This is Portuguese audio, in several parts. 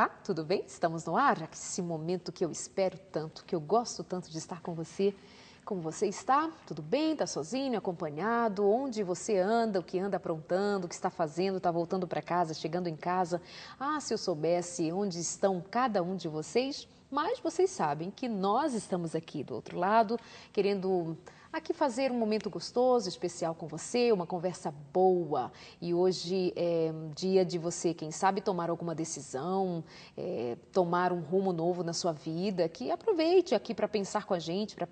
Olá, tudo bem? Estamos no ar? Esse momento que eu espero tanto, que eu gosto tanto de estar com você. Como você está? Tudo bem? Está sozinho, acompanhado? Onde você anda? O que anda aprontando? O que está fazendo? Está voltando para casa? Chegando em casa? Ah, se eu soubesse onde estão cada um de vocês. Mas vocês sabem que nós estamos aqui do outro lado, querendo aqui fazer um momento gostoso, especial com você, uma conversa boa. E hoje é dia de você, quem sabe, tomar alguma decisão, tomar um rumo novo na sua vida, que aproveite aqui para pensar com a gente, a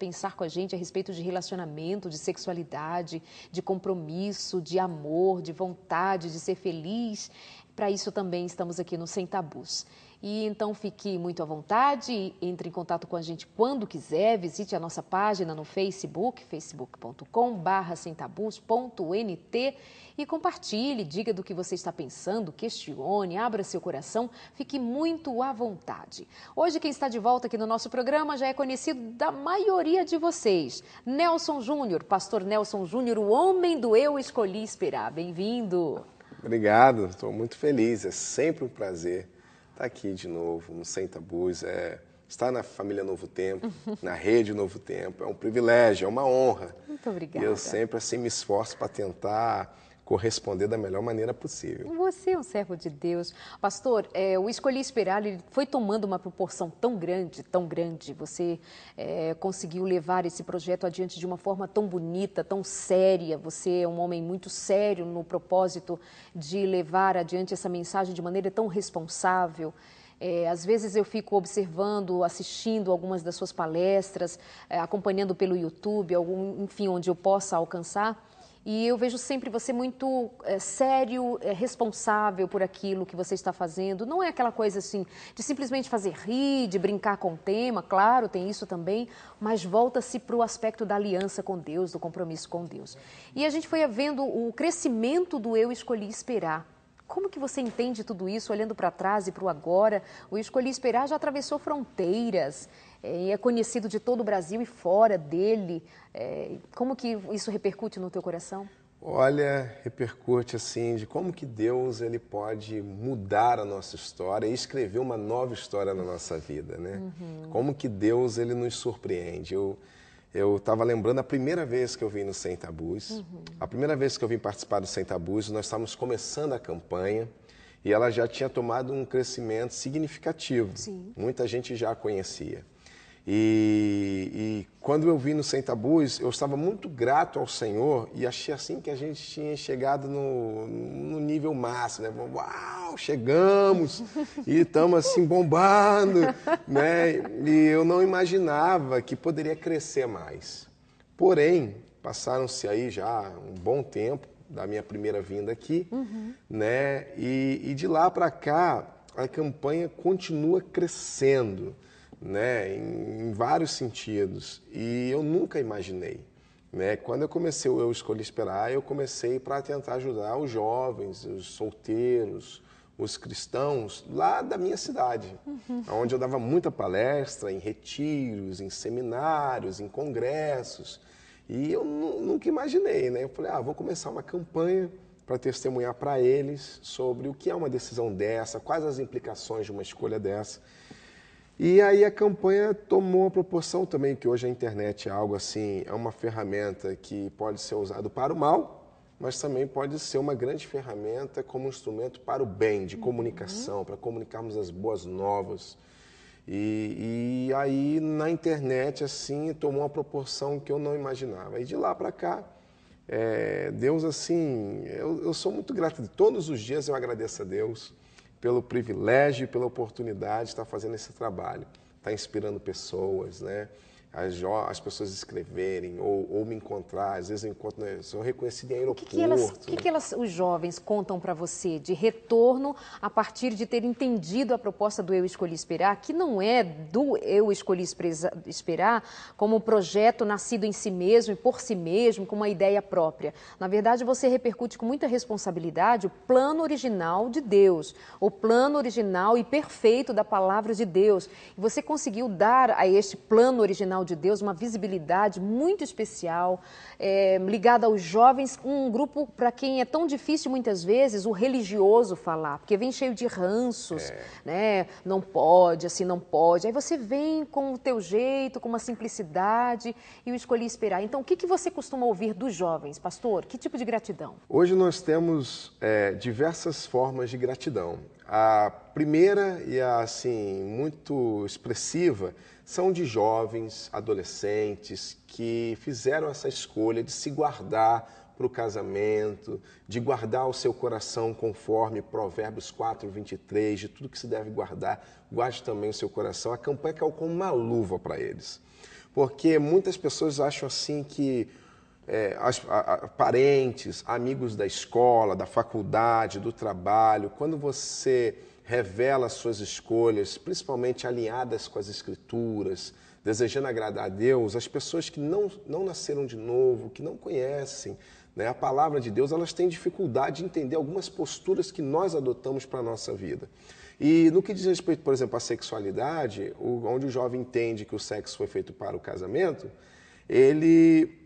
respeito de relacionamento, de sexualidade, de compromisso, de amor, de vontade, de ser feliz. Para isso também estamos aqui no Sem Tabus. E então fique muito à vontade, entre em contato com a gente quando quiser, visite a nossa página no Facebook, facebook.com/semtabus.nt e compartilhe, diga do que você está pensando, questione, abra seu coração, fique muito à vontade. Hoje quem está de volta aqui no nosso programa já é conhecido da maioria de vocês, Nelson Júnior, pastor Nelson Júnior, o homem do Eu Escolhi Esperar. Bem-vindo! Obrigado, estou muito feliz, é sempre um prazer estar aqui de novo no Sem Tabus, estar na família Novo Tempo, na rede Novo Tempo, é um privilégio, é uma honra. Muito obrigada. E eu sempre assim me esforço para tentar corresponder da melhor maneira possível. Você é um servo de Deus. Pastor, o Escolhi Esperar, ele foi tomando uma proporção tão grande. Você conseguiu levar esse projeto adiante de uma forma tão bonita, tão séria. Você é um homem muito sério no propósito de levar adiante essa mensagem de maneira tão responsável. Às vezes eu fico observando, assistindo algumas das suas palestras, acompanhando pelo YouTube, enfim, onde eu possa alcançar. E eu vejo sempre você muito sério, responsável por aquilo que você está fazendo. Não é aquela coisa assim de simplesmente fazer rir, de brincar com o tema, claro, tem isso também, mas volta-se para o aspecto da aliança com Deus, do compromisso com Deus. E a gente foi vendo o crescimento do Eu Escolhi Esperar. Como que você entende tudo isso, olhando para trás e para o agora? O Eu Escolhi Esperar já atravessou fronteiras, é conhecido de todo o Brasil e fora dele. Como que isso repercute no teu coração? Olha, repercute assim de como que Deus ele pode mudar a nossa história e escrever uma nova história na nossa vida, né? Como que Deus ele nos surpreende. Eu estava lembrando a primeira vez que eu vim no Sem Tabus, a primeira vez que eu vim participar do Sem Tabus, nós estávamos começando a campanha e ela já tinha tomado um crescimento significativo. Sim. Muita gente já a conhecia. E quando eu vim no Sem Tabus, eu estava muito grato ao Senhor e achei assim que a gente tinha chegado no nível máximo, né? Uau, chegamos e estamos assim bombando, né? E eu não imaginava que poderia crescer mais. Porém, passaram-se aí já um bom tempo da minha primeira vinda aqui, né? E de lá para cá, a campanha continua crescendo, né, em vários sentidos, e eu nunca imaginei, né? Quando eu comecei o Eu Escolhi Esperar, eu comecei para tentar ajudar os jovens, os solteiros, os cristãos lá da minha cidade, onde eu dava muita palestra em retiros, em seminários, em congressos, e eu nunca imaginei, né? Eu falei, vou começar uma campanha para testemunhar para eles sobre o que é uma decisão dessa, quais as implicações de uma escolha dessa. E aí a campanha tomou uma proporção também, que hoje a internet é algo assim, é uma ferramenta que pode ser usada para o mal, mas também pode ser uma grande ferramenta como instrumento para o bem, de comunicação, para comunicarmos as boas novas. E aí na internet assim tomou uma proporção que eu não imaginava. E de lá para cá, Deus assim, eu sou muito grato. Todos os dias eu agradeço a Deus pelo privilégio e pela oportunidade de estar fazendo esse trabalho, estar inspirando pessoas, né? As pessoas escreverem ou me encontrar, às vezes eu encontro, né? Sou reconhecido em aeroporto. O que os jovens contam para você de retorno a partir de ter entendido a proposta do Eu Escolhi Esperar, que não é do Eu Escolhi Esperar como um projeto nascido em si mesmo e por si mesmo, com uma ideia própria. Na verdade, você repercute com muita responsabilidade o plano original de Deus, o plano original e perfeito da palavra de Deus. E você conseguiu dar a este plano original sinal de Deus, uma visibilidade muito especial, ligada aos jovens, um grupo para quem é tão difícil muitas vezes o religioso falar, porque vem cheio de ranços, né? Não pode, assim não pode. Aí você vem com o teu jeito, com uma simplicidade, e eu escolhi esperar. Então, o que você costuma ouvir dos jovens, pastor? Que tipo de gratidão? Hoje nós temos diversas formas de gratidão. A primeira e a assim muito expressiva são de jovens, adolescentes que fizeram essa escolha de se guardar para o casamento, de guardar o seu coração conforme Provérbios 4:23, de tudo que se deve guardar, guarde também o seu coração. A campanha caiu como uma luva para eles, porque muitas pessoas acham assim que parentes, amigos da escola, da faculdade, do trabalho, quando você revela suas escolhas, principalmente alinhadas com as Escrituras, desejando agradar a Deus, as pessoas que não nasceram de novo, que não conhecem, né, a palavra de Deus, elas têm dificuldade de entender algumas posturas que nós adotamos para a nossa vida. E no que diz respeito, por exemplo, à sexualidade, onde o jovem entende que o sexo foi feito para o casamento, ele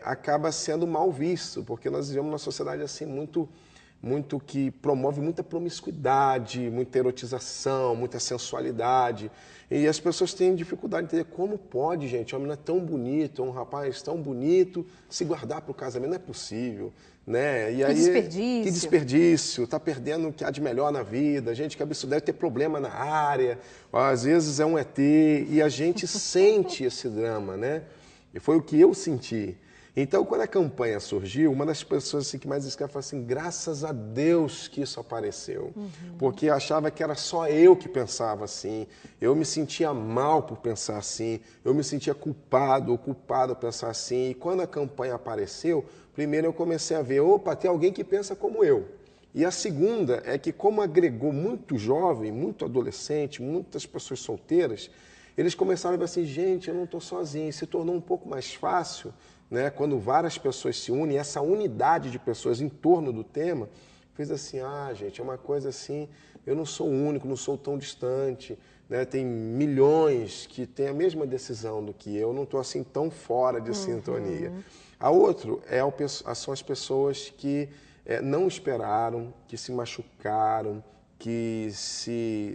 acaba sendo mal visto, porque nós vivemos numa sociedade assim muito que promove muita promiscuidade, muita erotização, muita sensualidade, e as pessoas têm dificuldade de entender como pode, gente, um homem não é tão bonito, um rapaz tão bonito, se guardar para o casamento, não é possível, né? E aí, desperdício. Que desperdício, está perdendo o que há de melhor na vida, gente que absurdo, deve ter problema na área, às vezes é um ET, e a gente sente esse drama, né? E foi o que eu senti. Então, quando a campanha surgiu, uma das pessoas assim, que mais escreveu falou assim, graças a Deus que isso apareceu. Porque eu achava que era só eu que pensava assim, eu me sentia mal por pensar assim, eu me sentia culpado ou culpado por pensar assim. E quando a campanha apareceu, primeiro eu comecei a ver, opa, tem alguém que pensa como eu. E a segunda é que como agregou muito jovem, muito adolescente, muitas pessoas solteiras, eles começaram a ver assim, gente, eu não estou sozinho. Se tornou um pouco mais fácil, né, quando várias pessoas se unem, essa unidade de pessoas em torno do tema, fez assim, gente, é uma coisa assim, eu não sou único, não sou tão distante, né, tem milhões que têm a mesma decisão do que eu não estou assim tão fora de sintonia. A outra são as pessoas que não esperaram, que se machucaram, que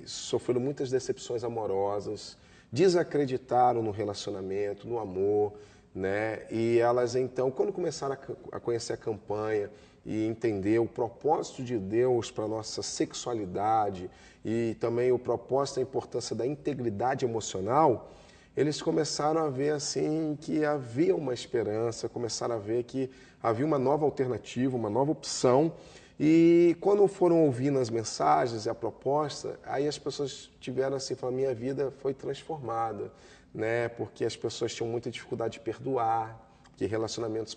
sofreram muitas decepções amorosas, desacreditaram no relacionamento, no amor, né? E elas então, quando começaram a conhecer a campanha e entender o propósito de Deus para a nossa sexualidade e também o propósito e a importância da integridade emocional, eles começaram a ver assim que havia uma esperança, começaram a ver que havia uma nova alternativa, uma nova opção. E quando foram ouvindo as mensagens e a proposta, aí as pessoas tiveram assim, a minha vida foi transformada, né? Porque as pessoas tinham muita dificuldade de perdoar, que relacionamentos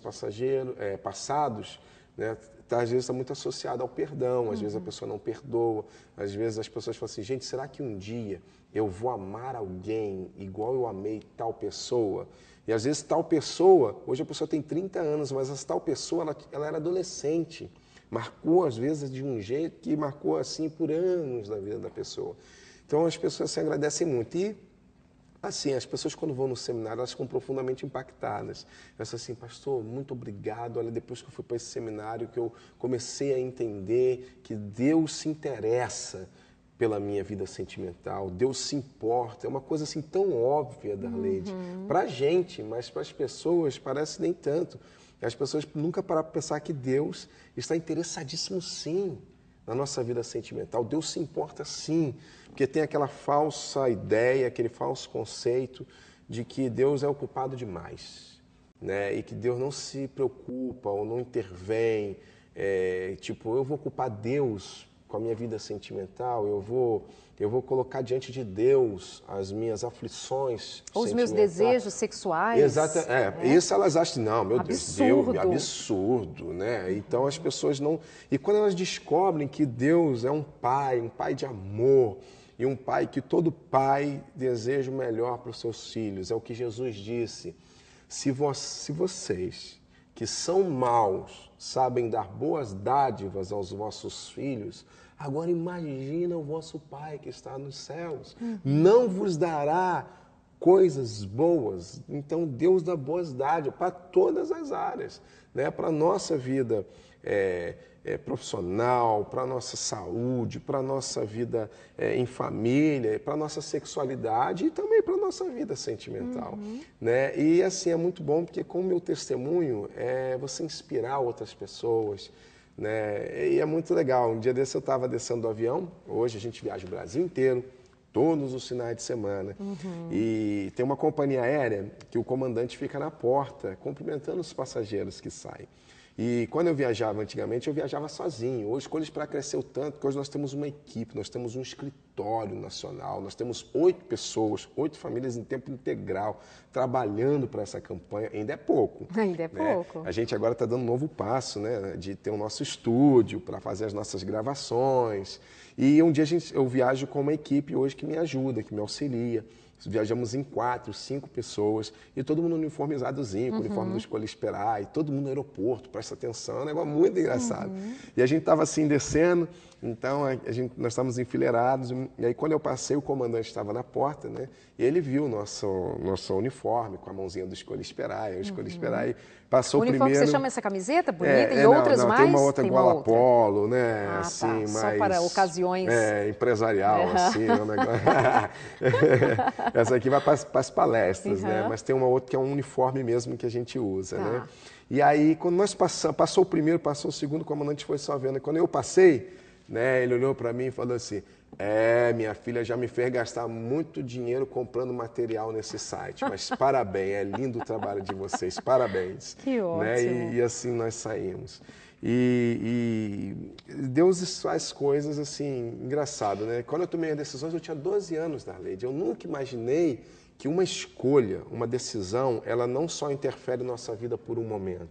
passados, né? Às vezes está muito associado ao perdão, às vezes a pessoa não perdoa, às vezes as pessoas falam assim, gente, será que um dia eu vou amar alguém igual eu amei tal pessoa? E às vezes tal pessoa, hoje a pessoa tem 30 anos, mas essa tal pessoa, ela era adolescente, marcou às vezes de um jeito que marcou assim por anos na vida da pessoa. Então as pessoas se agradecem muito. E assim, as pessoas quando vão no seminário, elas ficam profundamente impactadas. Elas falam assim, pastor, muito obrigado. Olha, depois que eu fui para esse seminário, que eu comecei a entender que Deus se interessa pela minha vida sentimental, Deus se importa. É uma coisa assim tão óbvia, Darleide, para a gente, mas para as pessoas parece nem tanto. As pessoas nunca param para pensar que Deus está interessadíssimo sim na nossa vida sentimental. Deus se importa sim, porque tem aquela falsa ideia, aquele falso conceito de que Deus é ocupado demais, né? E que Deus não se preocupa ou não intervém. Tipo, eu vou ocupar Deus com a minha vida sentimental, eu vou colocar diante de Deus as minhas aflições ou os meus desejos sexuais. Exato, isso elas acham, não, meu absurdo. Deus, absurdo, né? Então as pessoas não... E quando elas descobrem que Deus é um pai de amor, e um pai que todo pai deseja o melhor para os seus filhos, é o que Jesus disse, se vocês que são maus sabem dar boas dádivas aos vossos filhos, agora imagina o vosso Pai que está nos céus. Não vos dará coisas boas. Então, Deus dá boas dádivas para todas as áreas, né? Para a nossa vida profissional, para a nossa saúde, para a nossa vida em família, para a nossa sexualidade e também para a nossa vida sentimental. Né? E assim, é muito bom porque com o meu testemunho é você inspirar outras pessoas. Né? E é muito legal. Um dia desse eu estava descendo do avião, hoje a gente viaja o Brasil inteiro, todos os finais de semana. E tem uma companhia aérea que o comandante fica na porta, cumprimentando os passageiros que saem. E quando eu viajava antigamente, eu viajava sozinho. Hoje, escolhi para crescer o tanto, que hoje nós temos uma equipe, nós temos um escritório nacional, nós temos 8 pessoas, 8 famílias em tempo integral, trabalhando para essa campanha. Ainda é pouco. Ainda é né? pouco. A gente agora está dando um novo passo, né? De ter o nosso estúdio para fazer as nossas gravações. E um dia eu viajo com uma equipe hoje que me ajuda, que me auxilia. Viajamos em 4, 5 pessoas e todo mundo uniformizadozinho, com o uniforme do Escolha Esperar, e todo mundo no aeroporto, presta atenção, é um negócio muito engraçado. E a gente estava assim descendo, então nós estávamos enfileirados, e aí quando eu passei, o comandante estava na porta, né? E ele viu o nosso uniforme com a mãozinha do Escolha Esperar, eu escolhi esperar e passou O uniforme primeiro. Você chama essa camiseta bonita e outras não, mais? tem uma outra Tem igual uma outra. Polo, né? Ah, assim, tá. mais, Só para ocasiões. Empresarial, assim, um negócio. Essa aqui vai para as palestras, né? Mas tem uma outra que é um uniforme mesmo que a gente usa, né? E aí, quando nós passou o primeiro, passou o segundo, o comandante foi só vendo. E quando eu passei, né, ele olhou para mim e falou assim: minha filha já me fez gastar muito dinheiro comprando material nesse site, mas parabéns, é lindo o trabalho de vocês, parabéns. Que ótimo. Né? E assim nós saímos. E Deus faz coisas assim, engraçado, né? Quando eu tomei as decisões, eu tinha 12 anos, Darleide. Eu nunca imaginei que uma escolha, uma decisão, ela não só interfere na nossa vida por um momento.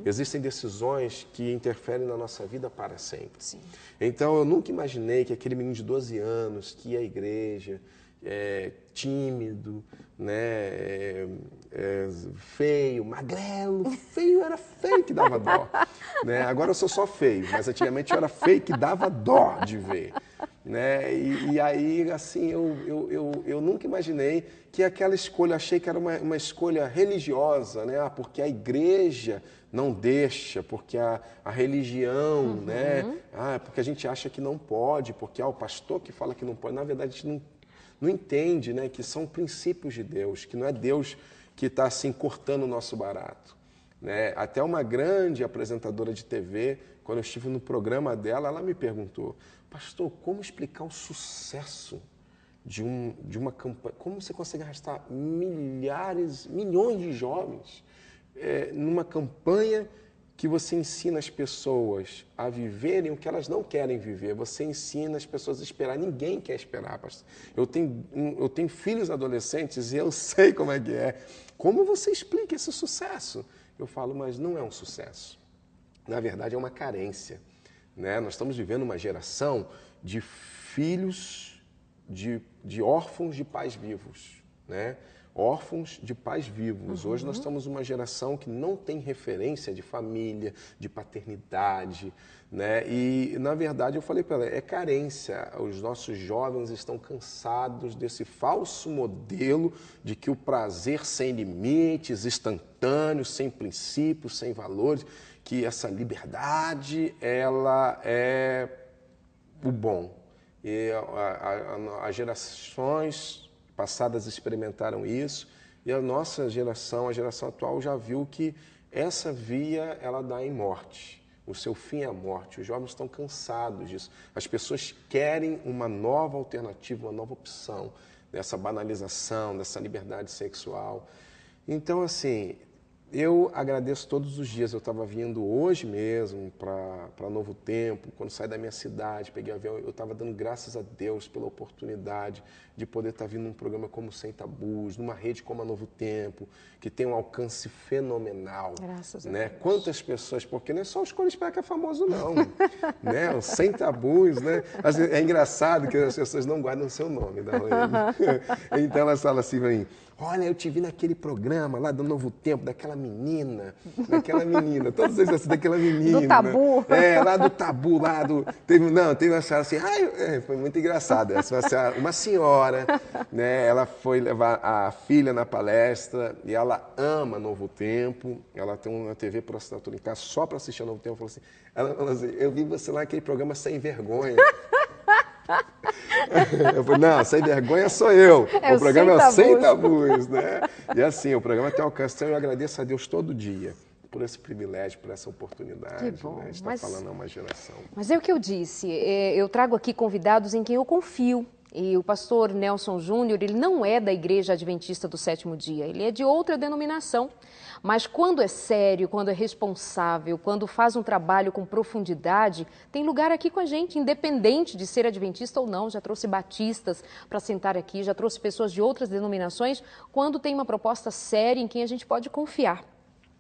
Existem decisões que interferem na nossa vida para sempre. Sim. Então, eu nunca imaginei que aquele menino de 12 anos, que ia à igreja, tímido, né, feio, magrelo, feio era feio que dava dó. Né? Agora eu sou só feio, mas antigamente eu era feio que dava dó de ver. Né? E aí, assim, eu nunca imaginei que aquela escolha, achei que era uma escolha religiosa, né? Porque a igreja não deixa, porque a religião, né? Porque a gente acha que não pode, porque o pastor que fala que não pode. Na verdade, a gente não entende, né? Que são princípios de Deus, que não é Deus que está assim cortando o nosso barato. Né? Até uma grande apresentadora de TV, quando eu estive no programa dela, ela me perguntou: pastor, como explicar o sucesso de uma campanha? Como você consegue arrastar milhões de jovens numa campanha que você ensina as pessoas a viverem o que elas não querem viver? Você ensina as pessoas a esperar. Ninguém quer esperar, pastor. Eu tenho filhos adolescentes e eu sei como é que é. Como você explica esse sucesso? Eu falo, mas não é um sucesso. Na verdade, é uma carência. Né? Nós estamos vivendo uma geração de filhos, de órfãos de pais vivos. Né? Órfãos de pais vivos. Hoje nós estamos uma geração que não tem referência de família, de paternidade. Né? E, na verdade, eu falei para ela, é carência. Os nossos jovens estão cansados desse falso modelo de que o prazer sem limites, instantâneo, sem princípios, sem valores, que essa liberdade, ela é o bom. E as gerações passadas experimentaram isso, e a nossa geração, a geração atual, já viu que essa via, ela dá em morte. O seu fim é a morte. Os jovens estão cansados disso. As pessoas querem uma nova alternativa, uma nova opção dessa banalização, dessa liberdade sexual. Então, assim, eu agradeço todos os dias. Eu estava vindo hoje mesmo para Novo Tempo, quando saí da minha cidade, peguei o avião, eu estava dando graças a Deus pela oportunidade de poder estar vindo num programa como Sem Tabus, numa rede como a Novo Tempo, que tem um alcance fenomenal. Graças a né? Deus. Quantas pessoas, porque não é só o Escolha Esperar que é famoso, não. né? O Sem Tabus, né? É engraçado que as pessoas não guardam o seu nome, Darlene. Então elas falam assim para mim: olha, eu te vi naquele programa lá do Novo Tempo, daquela menina, todos eles assim, daquela menina. Do tabu. Lá do tabu, teve uma senhora assim, foi muito engraçado. Uma senhora, né, ela foi levar a filha na palestra e ela ama Novo Tempo, ela tem uma TV por assinatura em casa só para assistir a Novo Tempo, ela falou assim, eu vi você lá naquele programa Sem Vergonha. Eu falei, não, sem vergonha sou eu. O programa é Sem Tabus, né? E assim, o programa tem alcance. Então eu agradeço a Deus todo dia por esse privilégio, por essa oportunidade, que bom, né, de estar falando a uma geração. Mas é o que eu disse, eu trago aqui convidados em quem eu confio. E o pastor Nelson Júnior, ele não é da Igreja Adventista do Sétimo Dia, ele é de outra denominação. Mas quando é sério, quando é responsável, quando faz um trabalho com profundidade, tem lugar aqui com a gente, independente de ser adventista ou não. Já trouxe batistas para sentar aqui, já trouxe pessoas de outras denominações, quando tem uma proposta séria em quem a gente pode confiar.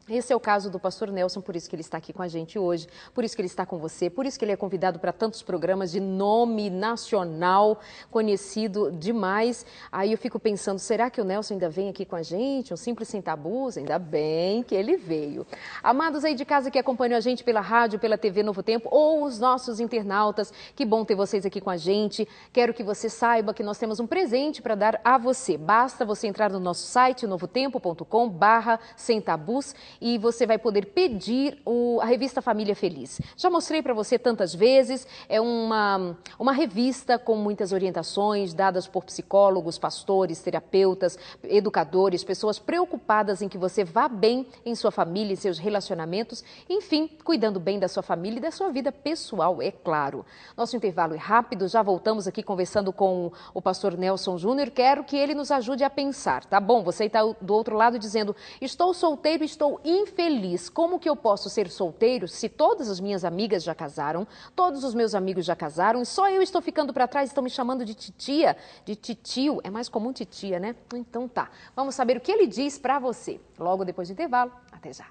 Esse é o caso do pastor Nelson, por isso que ele está aqui com a gente hoje, por isso que ele está com você, por isso que ele é convidado para tantos programas de nome nacional, conhecido demais. Aí eu fico pensando, será que o Nelson ainda vem aqui com a gente? Um Simples Sem Tabus? Ainda bem que ele veio. Amados aí de casa que acompanham a gente pela rádio, pela TV Novo Tempo, ou os nossos internautas, que bom ter vocês aqui com a gente. Quero que você saiba que nós temos um presente para dar a você. Basta você entrar no nosso site, novotempo.com/semtabus, e você vai poder pedir a revista Família Feliz. Já mostrei para você tantas vezes, é uma revista com muitas orientações dadas por psicólogos, pastores, terapeutas, educadores, pessoas preocupadas em que você vá bem em sua família, em seus relacionamentos, enfim, cuidando bem da sua família e da sua vida pessoal, é claro. Nosso intervalo é rápido, já voltamos aqui conversando com o pastor Nelson Júnior. Quero que ele nos ajude a pensar, tá bom? Você está do outro lado dizendo, estou solteiro, estou infeliz. Como que eu posso ser solteiro se todas as minhas amigas já casaram, todos os meus amigos já casaram e só eu estou ficando para trás, estão me chamando de titia, de titio, é mais comum titia, né? Então tá, vamos saber o que ele diz para você. Logo depois do intervalo, até já.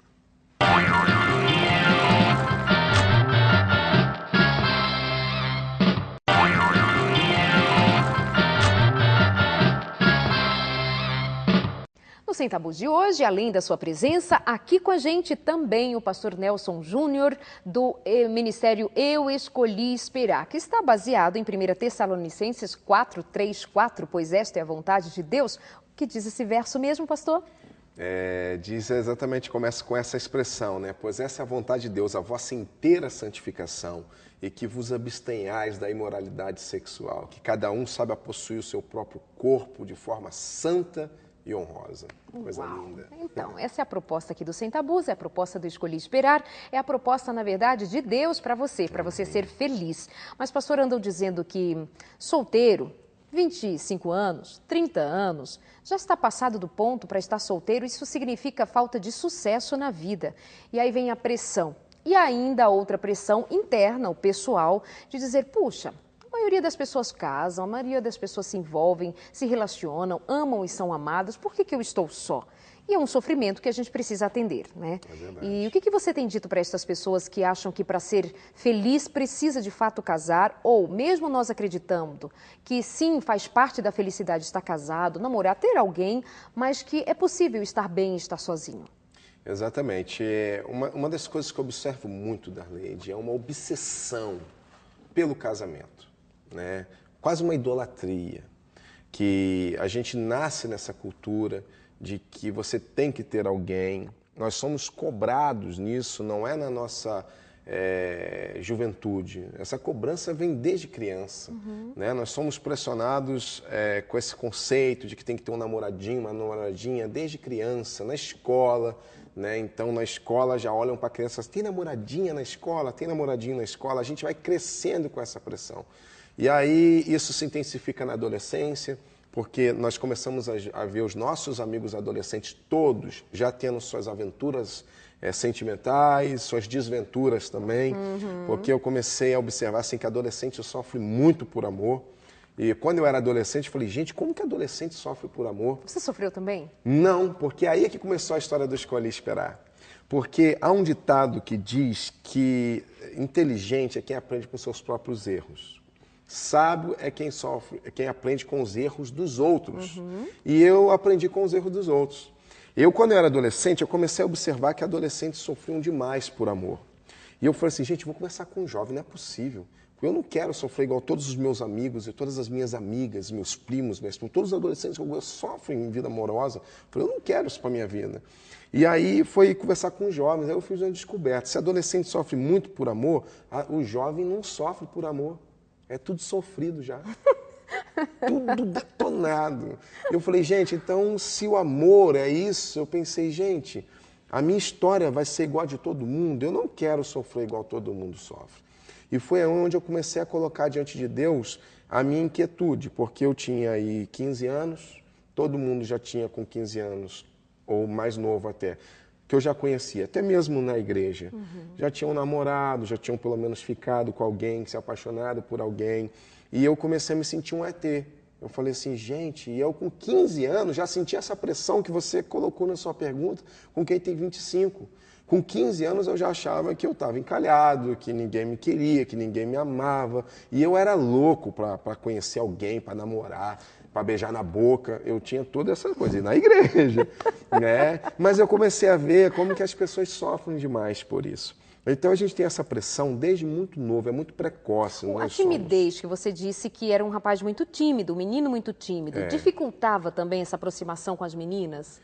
No Sem Tabus de hoje, além da sua presença, aqui com a gente também o pastor Nelson Júnior, do Ministério Eu Escolhi Esperar, que está baseado em 1 Tessalonicenses 4:3-4, pois esta é a vontade de Deus. O que diz esse verso mesmo, pastor? Diz exatamente, começa com essa expressão, né? Pois essa é a vontade de Deus, a vossa inteira santificação, e que vos abstenhais da imoralidade sexual, que cada um saiba possuir o seu próprio corpo de forma santa e honrosa. Coisa linda. Então, essa é a proposta aqui do Sem Tabus, é a proposta do Escolhi Esperar, é a proposta, na verdade, de Deus para você ser feliz. Mas, pastor, andam dizendo que solteiro, 25 anos, 30 anos, já está passado do ponto para estar solteiro, isso significa falta de sucesso na vida. E aí vem a pressão. E ainda a outra pressão interna, o pessoal, de dizer, puxa, a maioria das pessoas casam, a maioria das pessoas se envolvem, se relacionam, amam e são amadas, por que eu estou só? E é um sofrimento que a gente precisa atender, né? É verdade. E o que você tem dito para essas pessoas que acham que para ser feliz precisa de fato casar, ou mesmo nós acreditando que sim, faz parte da felicidade estar casado, namorar, ter alguém, mas que é possível estar bem e estar sozinho? Exatamente. Uma das coisas que eu observo muito, Darleide, é uma obsessão pelo casamento, né? Quase uma idolatria, que a gente nasce nessa cultura de que você tem que ter alguém. Nós somos cobrados nisso, não é na nossa juventude. Essa cobrança vem desde criança, né? Nós somos pressionados com esse conceito de que tem que ter um namoradinho, uma namoradinha desde criança, na escola, né? Então, na escola já olham para crianças, tem namoradinha na escola, tem namoradinho na escola, a gente vai crescendo com essa pressão. E aí isso se intensifica na adolescência, porque nós começamos a ver os nossos amigos adolescentes todos já tendo suas aventuras sentimentais, suas desventuras também, porque eu comecei a observar assim, que adolescente sofre muito por amor. E quando eu era adolescente, eu falei, gente, como que adolescente sofre por amor? Você sofreu também? Não, porque aí é que começou a história do Escolhi Esperar. Porque há um ditado que diz que inteligente é quem aprende com seus próprios erros. Sábio é quem sofre, é quem aprende com os erros dos outros. E eu aprendi com os erros dos outros. Quando eu era adolescente, eu comecei a observar que adolescentes sofriam demais por amor. E eu falei assim, gente, vou conversar com um jovem, não é possível. Eu não quero sofrer igual todos os meus amigos e todas as minhas amigas, meus primos, todos os adolescentes que eu sofrem em vida amorosa. Eu falei, eu não quero isso para minha vida. E aí foi conversar com os jovens, aí eu fiz uma descoberta. Se adolescente sofre muito por amor, o jovem não sofre por amor. É tudo sofrido já. Tudo detonado. Eu falei, gente, então se o amor é isso, eu pensei, gente, a minha história vai ser igual a de todo mundo, eu não quero sofrer igual todo mundo sofre. E foi onde eu comecei a colocar diante de Deus a minha inquietude, porque eu tinha aí 15 anos, todo mundo já tinha com 15 anos, ou mais novo até, que eu já conhecia, até mesmo na igreja. Já tinham namorado, já tinham pelo menos ficado com alguém, se apaixonado por alguém. E eu comecei a me sentir um ET. Eu falei assim, gente, e eu com 15 anos já senti essa pressão que você colocou na sua pergunta com quem tem 25. Com 15 anos eu já achava que eu estava encalhado, que ninguém me queria, que ninguém me amava. E eu era louco para conhecer alguém, para namorar, para beijar na boca. Eu tinha toda essa coisa, e na igreja. Né? Mas eu comecei a ver como que as pessoas sofrem demais por isso. Então a gente tem essa pressão desde muito novo, é muito precoce. A timidez, que você disse que era um rapaz muito tímido, um menino muito tímido, dificultava também essa aproximação com as meninas?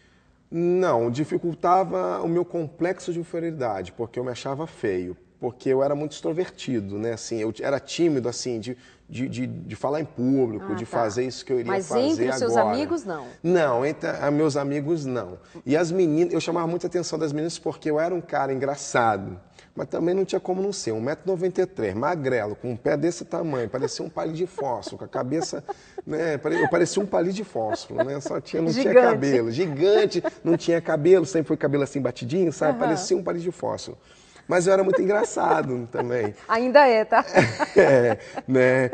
Não, dificultava o meu complexo de inferioridade, porque eu me achava feio, porque eu era muito extrovertido, né? Assim, eu era tímido, assim, de falar em público, de fazer isso que eu iria fazer agora. Mas entre os seus amigos, não? Não, entre meus amigos, não. E as meninas, eu chamava muita atenção das meninas porque eu era um cara engraçado, mas também não tinha como não ser. 1,93 m, magrelo, com um pé desse tamanho, parecia um palito de fósforo, com a cabeça, né? Eu parecia um palito de fósforo, né? Não tinha cabelo. Gigante, não tinha cabelo, sempre foi cabelo assim batidinho, sabe? Parecia um palito de fósforo. Mas eu era muito engraçado também. Ainda é, tá? Né?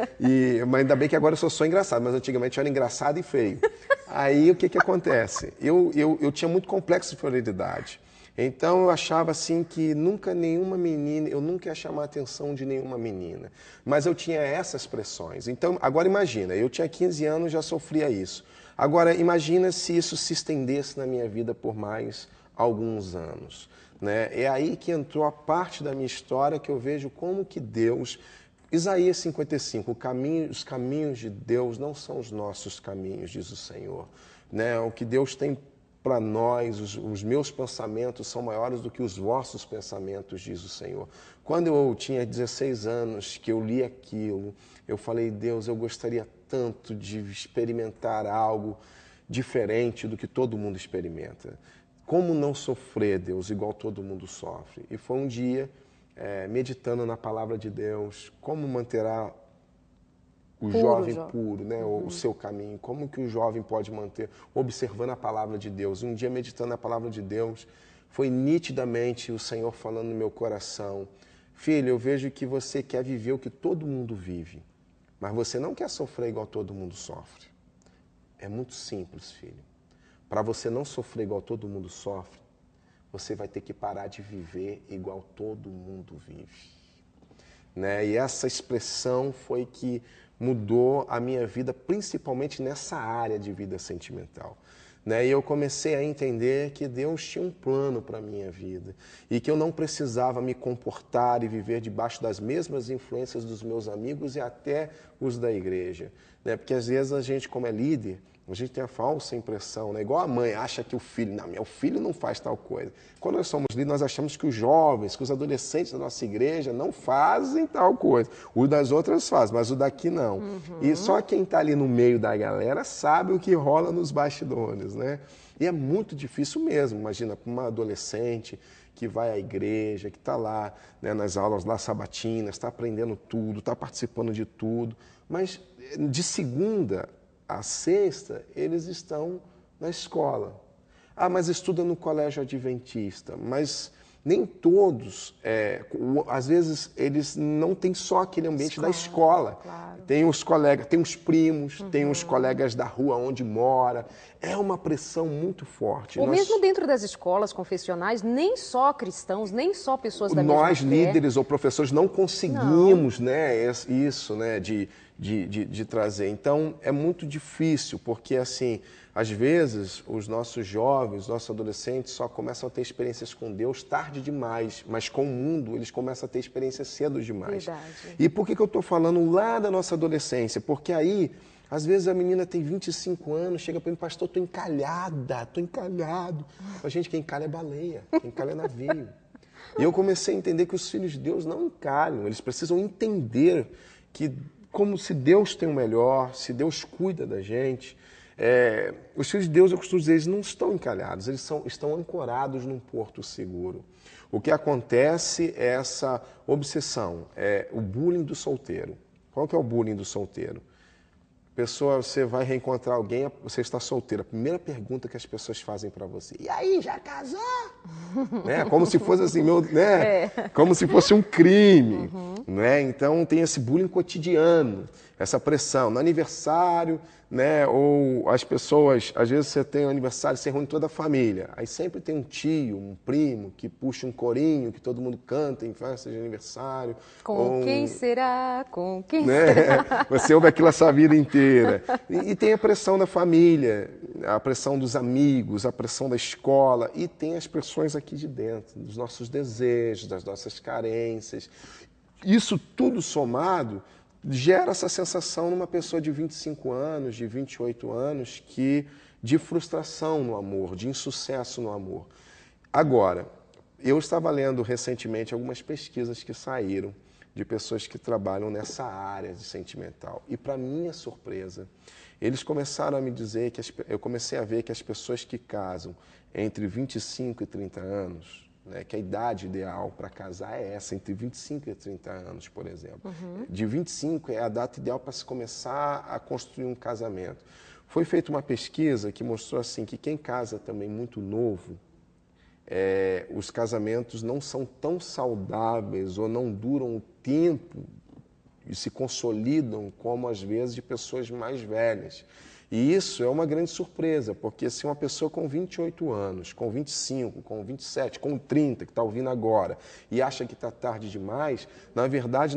Mas ainda bem que agora eu sou só engraçado, mas antigamente eu era engraçado e feio. Aí o que acontece? Eu tinha muito complexo de inferioridade. Então eu achava assim que nunca nenhuma menina, eu nunca ia chamar a atenção de nenhuma menina. Mas eu tinha essas pressões. Então, agora imagina, eu tinha 15 anos e já sofria isso. Agora imagina se isso se estendesse na minha vida por mais alguns anos. Né? É aí que entrou a parte da minha história que eu vejo como que Deus... Isaías 55, os caminhos de Deus não são os nossos caminhos, diz o Senhor. Né? O que Deus tem para nós, os meus pensamentos são maiores do que os vossos pensamentos, diz o Senhor. Quando eu tinha 16 anos, que eu li aquilo, eu falei, Deus, eu gostaria tanto de experimentar algo diferente do que todo mundo experimenta. Como não sofrer, Deus, igual todo mundo sofre? E foi um dia, meditando na palavra de Deus, como manterá o jovem puro, né? O seu caminho, como que o jovem pode manter, observando a palavra de Deus. Um dia, meditando na palavra de Deus, foi nitidamente o Senhor falando no meu coração, filho, eu vejo que você quer viver o que todo mundo vive, mas você não quer sofrer igual todo mundo sofre. É muito simples, filho. Para você não sofrer igual todo mundo sofre, você vai ter que parar de viver igual todo mundo vive. Né? E essa expressão foi que mudou a minha vida, principalmente nessa área de vida sentimental. Né? E eu comecei a entender que Deus tinha um plano para a minha vida e que eu não precisava me comportar e viver debaixo das mesmas influências dos meus amigos e até os da igreja. Né? Porque às vezes a gente, como é líder, a gente tem a falsa impressão, né? Igual a mãe acha que o filho, não, meu filho não faz tal coisa. Quando nós somos líderes, nós achamos que os jovens, que os adolescentes da nossa igreja não fazem tal coisa. O das outras faz, mas o daqui não. E só quem está ali no meio da galera sabe o que rola nos bastidores, né? E é muito difícil mesmo, imagina, para uma adolescente que vai à igreja, que está lá, né, nas aulas lá sabatinas, está aprendendo tudo, está participando de tudo, mas de segunda a sexta, eles estão na escola. Ah, mas estuda no colégio adventista. Mas nem todos, às vezes, eles não têm só aquele ambiente da escola. Claro. Tem os colegas, tem os primos, tem os colegas da rua onde mora. É uma pressão muito forte. Ou mesmo dentro das escolas confessionais, nem só cristãos, nem só pessoas da mesma fé. Nós, líderes ou professores, não conseguimos, né, isso, né, de de trazer. Então, é muito difícil, porque, assim, às vezes, os nossos jovens, nossos adolescentes só começam a ter experiências com Deus tarde demais, mas com o mundo eles começam a ter experiências cedo demais. Verdade. E por que eu estou falando lá da nossa adolescência? Porque aí, às vezes, a menina tem 25 anos, chega para mim, pastor, estou encalhada, estou encalhado. A gente, quem encalha é baleia, quem encalha é navio. E eu comecei a entender que os filhos de Deus não encalham, eles precisam entender que, como se Deus tem o melhor, se Deus cuida da gente, os filhos de Deus, eu costumo dizer, eles não estão encalhados, eles estão ancorados num porto seguro. O que acontece é essa obsessão, o bullying do solteiro. Qual que é o bullying do solteiro? Pessoa, você vai reencontrar alguém, você está solteira. A primeira pergunta que as pessoas fazem para você: e aí, já casou? Né? Como se fosse assim, como se fosse um crime. Né? Então tem esse bullying cotidiano, essa pressão. No aniversário, né? Ou as pessoas, às vezes você tem um aniversário, você reúne toda a família. Aí sempre tem um tio, um primo, que puxa um corinho, que todo mundo canta em festa de aniversário. Com quem será? Com quem né? será? Você ouve aquilo essa vida inteira. E tem a pressão da família, a pressão dos amigos, a pressão da escola, e tem as pressões aqui de dentro, dos nossos desejos, das nossas carências. Isso tudo somado gera essa sensação numa pessoa de 25 anos, de 28 anos, de frustração no amor, de insucesso no amor. Agora, eu estava lendo recentemente algumas pesquisas que saíram de pessoas que trabalham nessa área de sentimental. E, para minha surpresa, eles começaram a me dizer eu comecei a ver que as pessoas que casam entre 25 e 30 anos, né, que a idade ideal para casar é essa, entre 25 e 30 anos, por exemplo. De 25 é a data ideal para se começar a construir um casamento. Foi feita uma pesquisa que mostrou assim que quem casa também muito novo, os casamentos não são tão saudáveis ou não duram o tempo e se consolidam como, às vezes, de pessoas mais velhas. E isso é uma grande surpresa, porque se uma pessoa com 28 anos, com 25, com 27, com 30, que está ouvindo agora, e acha que está tarde demais, na verdade,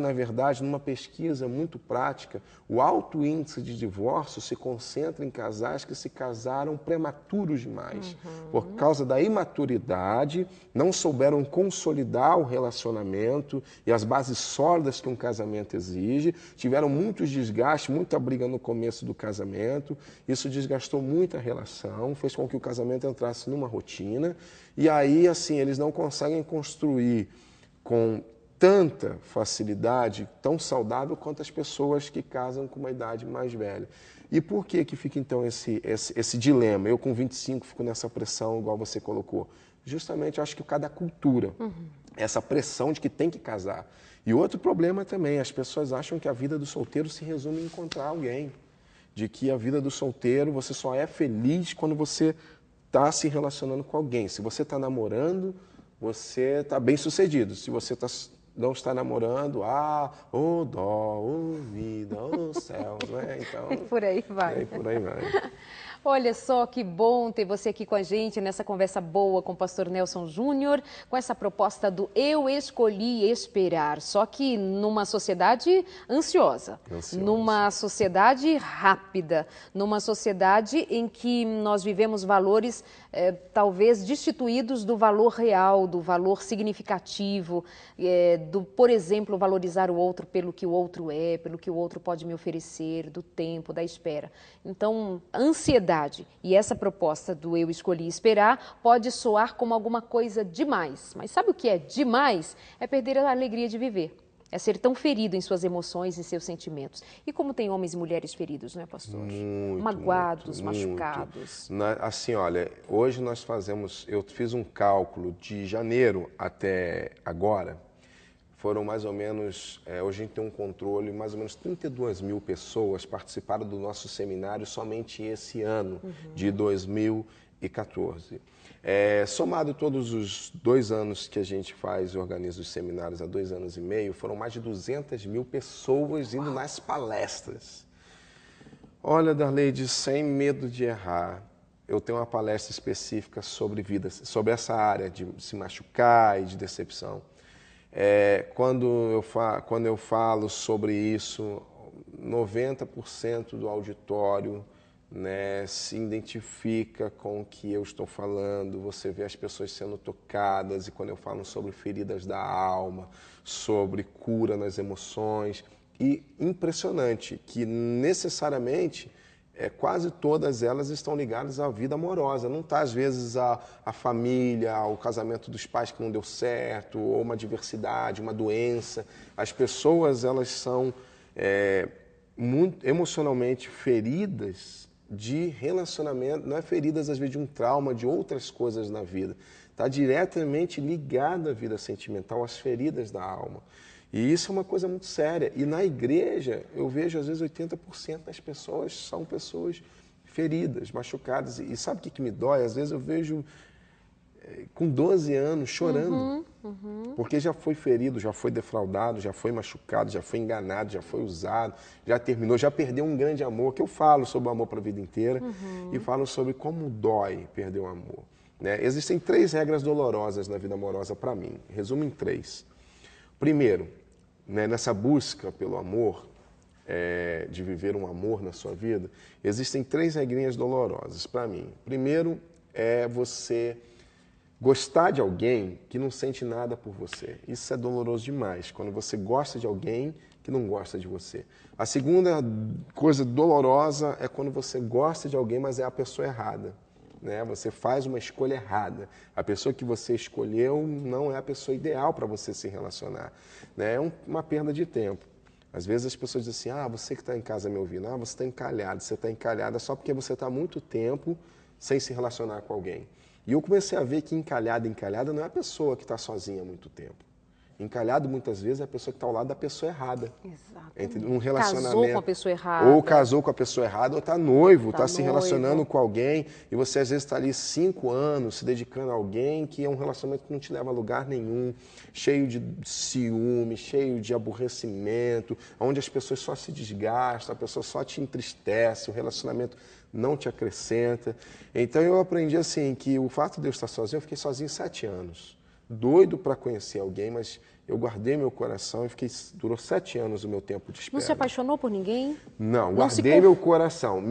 numa pesquisa muito prática, o alto índice de divórcio se concentra em casais que se casaram prematuros demais. Por causa da imaturidade, não souberam consolidar o relacionamento e as bases sólidas que um casamento exige, tiveram muitos desgastes, muita briga no começo do casamento. Isso desgastou muito a relação, fez com que o casamento entrasse numa rotina, e aí, assim, eles não conseguem construir com tanta facilidade, tão saudável quanto as pessoas que casam com uma idade mais velha. E por que fica, então, esse dilema? Eu, com 25, fico nessa pressão, igual você colocou. Justamente, eu acho que cada cultura, essa pressão de que tem que casar. E outro problema também, as pessoas acham que a vida do solteiro se resume em encontrar alguém. De que a vida do solteiro, você só é feliz quando você está se relacionando com alguém. Se você está namorando, você está bem sucedido. Se você não está namorando, ô dó, ô vida, ô céus, né? Então, E por aí vai. E por aí vai. Olha só que bom ter você aqui com a gente nessa conversa boa com o pastor Nelson Júnior, com essa proposta do Eu Escolhi Esperar, só que numa sociedade ansiosa, numa sociedade rápida, numa sociedade em que nós vivemos valores talvez destituídos do valor real, do valor significativo, por exemplo, valorizar o outro pelo que o outro é, pelo que o outro pode me oferecer, do tempo, da espera. Então, a ansiedade e essa proposta do Eu Escolhi Esperar pode soar como alguma coisa demais. Mas sabe o que é demais? É perder a alegria de viver. É ser tão ferido em suas emoções e seus sentimentos. E como tem homens e mulheres feridos, não é, pastor? Magoados, machucados. Assim, olha, hoje eu fiz um cálculo de janeiro até agora, foram mais ou menos, hoje a gente tem um controle, mais ou menos 32 mil pessoas participaram do nosso seminário somente esse ano, de 2014. Somado todos os 2 anos que a gente faz e organiza os seminários há 2 anos e meio, foram mais de 200 mil pessoas indo nas palestras. Olha, Darleide, sem medo de errar, eu tenho uma palestra específica sobre vida, sobre essa área de se machucar e de decepção. Quando eu falo sobre isso, 90% do auditório, né, se identifica com o que eu estou falando. Você vê as pessoas sendo tocadas, e quando eu falo sobre feridas da alma, sobre cura nas emoções, e impressionante que necessariamente quase todas elas estão ligadas à vida amorosa. Não está, às vezes, a família, ao casamento dos pais que não deu certo, ou uma adversidade, uma doença. As pessoas, elas são muito emocionalmente feridas de relacionamento, não é feridas, às vezes, de um trauma, de outras coisas na vida. Está diretamente ligado à vida sentimental, às feridas da alma. E isso é uma coisa muito séria. E na igreja, eu vejo, às vezes, 80% das pessoas são pessoas feridas, machucadas. E sabe o que me dói? Às vezes eu vejo com 12 anos chorando, porque já foi ferido, já foi defraudado, já foi machucado, já foi enganado, já foi usado, já terminou, já perdeu um grande amor, que eu falo sobre o amor para a vida inteira, e falo sobre como dói perder o amor. Né? Existem 3 regras dolorosas na vida amorosa para mim, resumo em 3. Primeiro, né, nessa busca pelo amor, de viver um amor na sua vida, existem 3 regrinhas dolorosas para mim. Primeiro é você gostar de alguém que não sente nada por você. Isso é doloroso demais, quando você gosta de alguém que não gosta de você. A segunda coisa dolorosa é quando você gosta de alguém, mas é a pessoa errada. Né? Você faz uma escolha errada. A pessoa que você escolheu não é a pessoa ideal para você se relacionar. Né? É uma perda de tempo. Às vezes as pessoas dizem assim, você que está em casa me ouvindo, você está encalhado. Você está encalhada só porque você está há muito tempo sem se relacionar com alguém. E eu comecei a ver que encalhada não é a pessoa que está sozinha há muito tempo. Encalhado, muitas vezes, é a pessoa que está ao lado da pessoa errada. Exatamente. Num relacionamento. Casou com a pessoa errada. Ou casou com a pessoa errada, ou está noivo, está se noivo. relacionando com alguém, e você às vezes está ali 5 anos se dedicando a alguém que é um relacionamento que não te leva a lugar nenhum, cheio de ciúme, cheio de aborrecimento, onde as pessoas só se desgastam, a pessoa só te entristece, o relacionamento não te acrescenta. Então eu aprendi assim, que o fato de eu estar sozinho, eu fiquei sozinho 7 anos. Doido para conhecer alguém, mas eu guardei meu coração e durou 7 anos o meu tempo de espera. Não se apaixonou por ninguém? Não, guardei meu coração.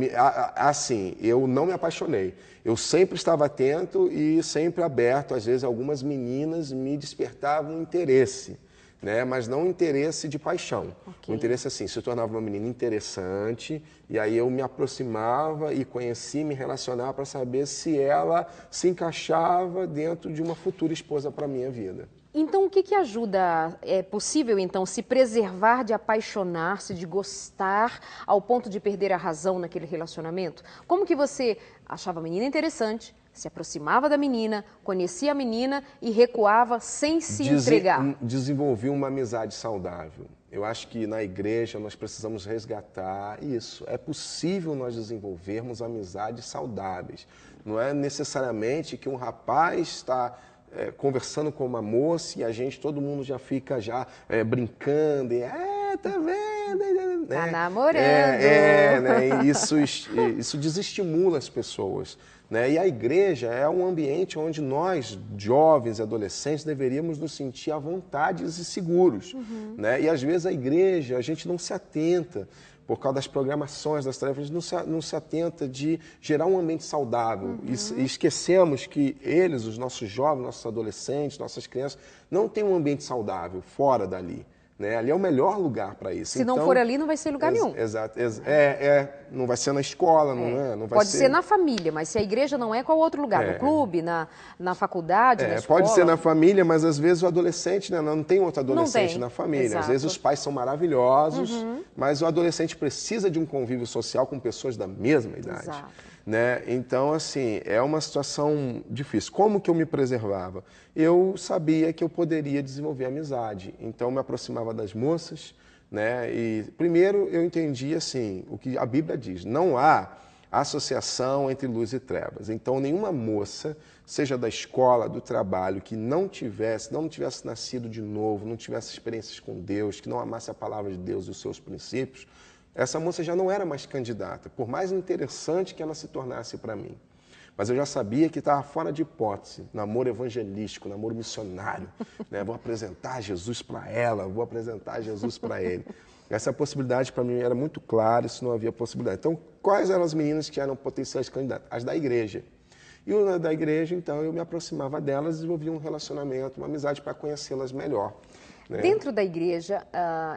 Assim, eu não me apaixonei. Eu sempre estava atento e sempre aberto. Às vezes algumas meninas me despertavam interesse, né? Mas não interesse de paixão. Okay. O interesse assim, se tornava uma menina interessante, e aí eu me aproximava e conhecia, me relacionava para saber se ela se encaixava dentro de uma futura esposa para a minha vida. Então, o que ajuda? É possível, então, se preservar de apaixonar-se, de gostar, ao ponto de perder a razão naquele relacionamento? Como que você achava a menina interessante, se aproximava da menina, conhecia a menina e recuava sem se entregar? Desenvolvi uma amizade saudável. Eu acho que na igreja nós precisamos resgatar isso. É possível nós desenvolvermos amizades saudáveis. Não é necessariamente que um rapaz está conversando com uma moça e todo mundo já fica brincando e tá vendo, tá namorando. Né? Isso desestimula as pessoas, né? E a igreja é um ambiente onde nós, jovens e adolescentes, deveríamos nos sentir à vontade e seguros, né? E às vezes a igreja, a gente não se atenta, por causa das programações, das tarefas, não se atenta de gerar um ambiente saudável. E esquecemos que eles, os nossos jovens, nossos adolescentes, nossas crianças, não têm um ambiente saudável fora dali. Né? Ali é o melhor lugar para isso. Se não for ali, não vai ser lugar nenhum. Exato. Não vai ser na escola, não vai Pode ser na família, mas se a igreja não é, qual outro lugar? No clube, na faculdade, na escola? Pode ser na família, mas às vezes o adolescente, né, não tem outro adolescente na família. Exato. Às vezes os pais são maravilhosos, mas o adolescente precisa de um convívio social com pessoas da mesma idade. Exato. Né? Então, assim, é uma situação difícil. Como que eu me preservava? Eu sabia que eu poderia desenvolver amizade, então me aproximava das moças, né? E primeiro eu entendi assim, o que a Bíblia diz, não há associação entre luz e trevas. Então, nenhuma moça, seja da escola, do trabalho, que não tivesse nascido de novo, não tivesse experiências com Deus, que não amasse a palavra de Deus e os seus princípios, essa moça já não era mais candidata, por mais interessante que ela se tornasse para mim. Mas eu já sabia que estava fora de hipótese, namoro evangelístico, namoro missionário. Né? Vou apresentar Jesus para ela, vou apresentar Jesus para ele. Essa possibilidade para mim era muito clara, isso não havia possibilidade. Então, quais eram as meninas que eram potenciais candidatas? As da igreja. E uma da igreja, então, eu me aproximava delas e desenvolvia um relacionamento, uma amizade para conhecê-las melhor. Né? Dentro da igreja,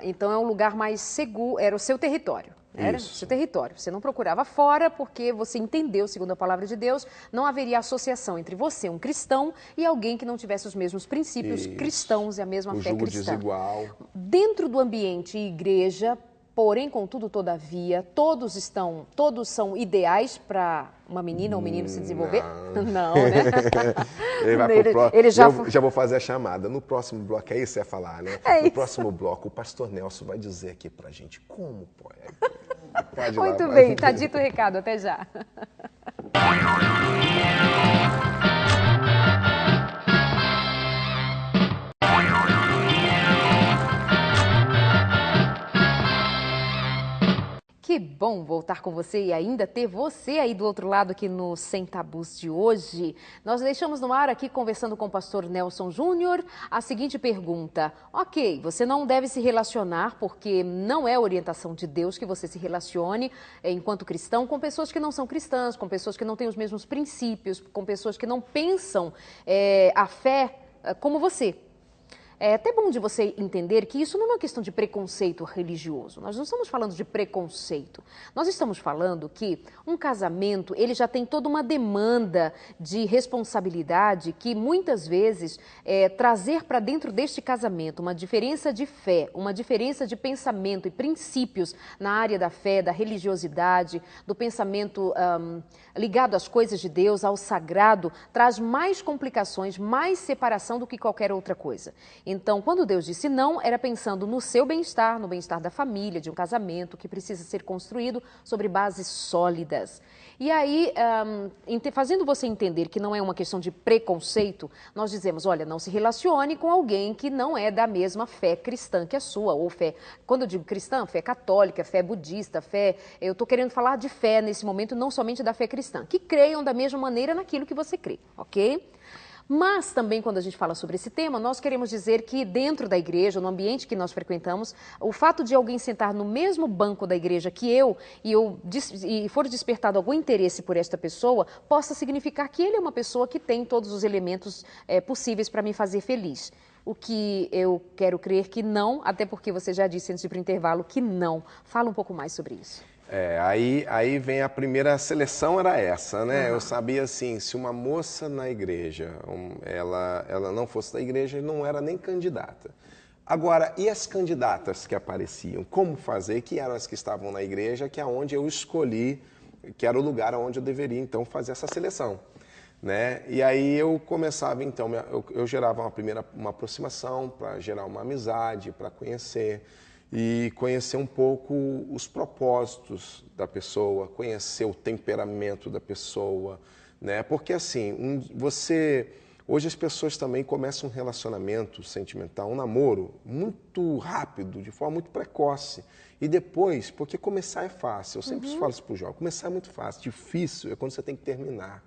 então é um lugar mais seguro, era o seu território. Era o seu território. Você não procurava fora porque você entendeu, segundo a palavra de Deus, não haveria associação entre você, um cristão, e alguém que não tivesse os mesmos princípios cristãos e a mesma fé cristã. O jugo desigual. Dentro do ambiente igreja, porém, contudo, todavia, todos são ideais para uma menina ou um menino se desenvolver? Não, né? Já vou fazer a chamada. No próximo bloco, é isso que você ia falar, né? No próximo bloco, o pastor Nelson vai dizer aqui pra gente como pode. Pode ir lá, Muito bem, tá dito o recado, até já. Que bom voltar com você e ainda ter você aí do outro lado aqui no Sem Tabus de hoje. Nós deixamos no ar aqui, conversando com o pastor Nelson Júnior, a seguinte pergunta. Ok, você não deve se relacionar porque não é orientação de Deus que você se relacione enquanto cristão com pessoas que não são cristãs, com pessoas que não têm os mesmos princípios, com pessoas que não pensam a fé como você. É até bom de você entender que isso não é uma questão de preconceito religioso. Nós não estamos falando de preconceito. Nós estamos falando que um casamento, ele já tem toda uma demanda de responsabilidade que muitas vezes trazer para dentro deste casamento uma diferença de fé, uma diferença de pensamento e princípios na área da fé, da religiosidade, do pensamento ligado às coisas de Deus, ao sagrado, traz mais complicações, mais separação do que qualquer outra coisa. Então, quando Deus disse não, era pensando no seu bem-estar, no bem-estar da família, de um casamento que precisa ser construído sobre bases sólidas. E aí, fazendo você entender que não é uma questão de preconceito, nós dizemos, olha, não se relacione com alguém que não é da mesma fé cristã que a sua, ou fé, quando eu digo cristã, fé católica, fé budista, fé, eu estou querendo falar de fé nesse momento, não somente da fé cristã, que creiam da mesma maneira naquilo que você crê, ok? Mas também quando a gente fala sobre esse tema, nós queremos dizer que dentro da igreja, no ambiente que nós frequentamos, o fato de alguém sentar no mesmo banco da igreja que eu e for despertado algum interesse por esta pessoa, possa significar que ele é uma pessoa que tem todos os elementos possíveis para me fazer feliz. O que eu quero crer que não, até porque você já disse antes de ir para o intervalo que não. Fala um pouco mais sobre isso. Aí vem a primeira seleção, era essa, né? Eu sabia assim, se uma moça na igreja, ela não fosse da igreja, não era nem candidata. Agora, e as candidatas que apareciam? Como fazer? Que eram as que estavam na igreja, que é onde eu escolhi, que era o lugar onde eu deveria, então, fazer essa seleção. Né? E aí eu começava, então, eu gerava uma aproximação para gerar uma amizade, para conhecer e conhecer um pouco os propósitos da pessoa, conhecer o temperamento da pessoa, né? Porque assim, hoje as pessoas também começam um relacionamento sentimental, um namoro muito rápido, de forma muito precoce. E depois, porque começar é fácil, eu sempre falo isso para o jovem, começar é muito fácil, difícil é quando você tem que terminar.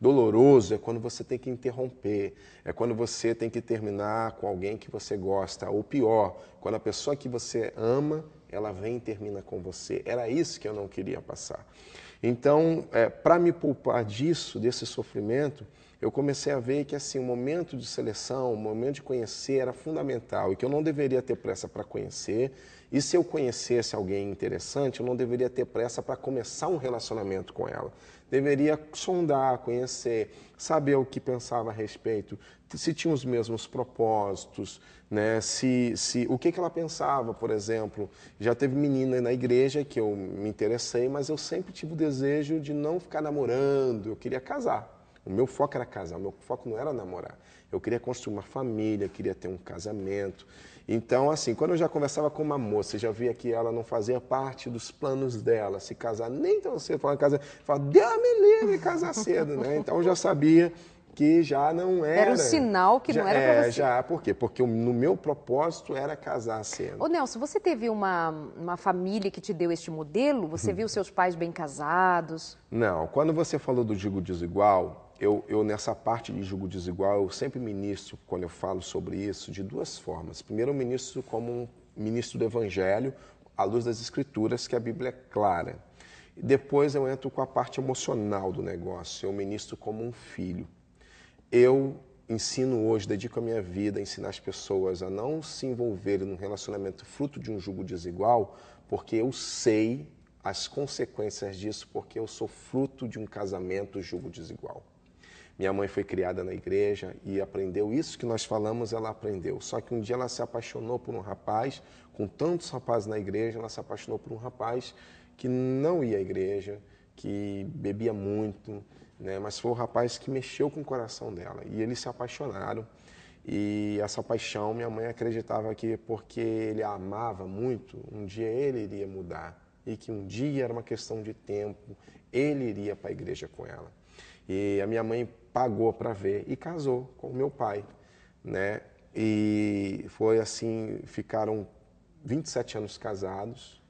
Doloroso é quando você tem que interromper, é quando você tem que terminar com alguém que você gosta, ou pior, quando a pessoa que você ama, ela vem e termina com você. Era isso que eu não queria passar. Então, para me poupar disso, desse sofrimento, eu comecei a ver que assim, o momento de seleção, o momento de conhecer era fundamental e que eu não deveria ter pressa para conhecer. E se eu conhecesse alguém interessante, eu não deveria ter pressa para começar um relacionamento com ela. Deveria sondar, conhecer, saber o que pensava a respeito, se tinha os mesmos propósitos, né? O que ela pensava, por exemplo. Já teve menina na igreja que eu me interessei, mas eu sempre tive o desejo de não ficar namorando, eu queria casar. O meu foco era casar, o meu foco não era namorar. Eu queria construir uma família, queria ter um casamento. Então, assim, quando eu já conversava com uma moça, já via que ela não fazia parte dos planos dela se casar nem tão cedo, falava, Deus me livre casar cedo, né? Então eu já sabia que já não era. Era um sinal que não era para você. Por quê? Porque no meu propósito era casar cedo. Ô Nelson, você teve uma família que te deu este modelo? Você viu seus pais bem casados? Não, quando você falou do jugo desigual, eu nessa parte de jugo desigual, eu sempre ministro, quando eu falo sobre isso, de duas formas. Primeiro, eu ministro como um ministro do Evangelho, à luz das Escrituras, que a Bíblia é clara. Depois eu entro com a parte emocional do negócio, eu ministro como um filho. Eu ensino hoje, dedico a minha vida a ensinar as pessoas a não se envolverem num relacionamento fruto de um jugo desigual, porque eu sei as consequências disso, porque eu sou fruto de um casamento jugo desigual. Minha mãe foi criada na igreja e aprendeu isso que nós falamos, ela aprendeu. Só que um dia ela se apaixonou por um rapaz, com tantos rapazes na igreja, ela se apaixonou por um rapaz que não ia à igreja, que bebia muito, né? Mas foi um rapaz que mexeu com o coração dela. E eles se apaixonaram. E essa paixão, minha mãe acreditava que porque ele a amava muito, um dia ele iria mudar. E que um dia era uma questão de tempo, ele iria para a igreja com ela. E a minha mãe pagou para ver e casou com o meu pai, né? E foi assim, ficaram 27 anos casados.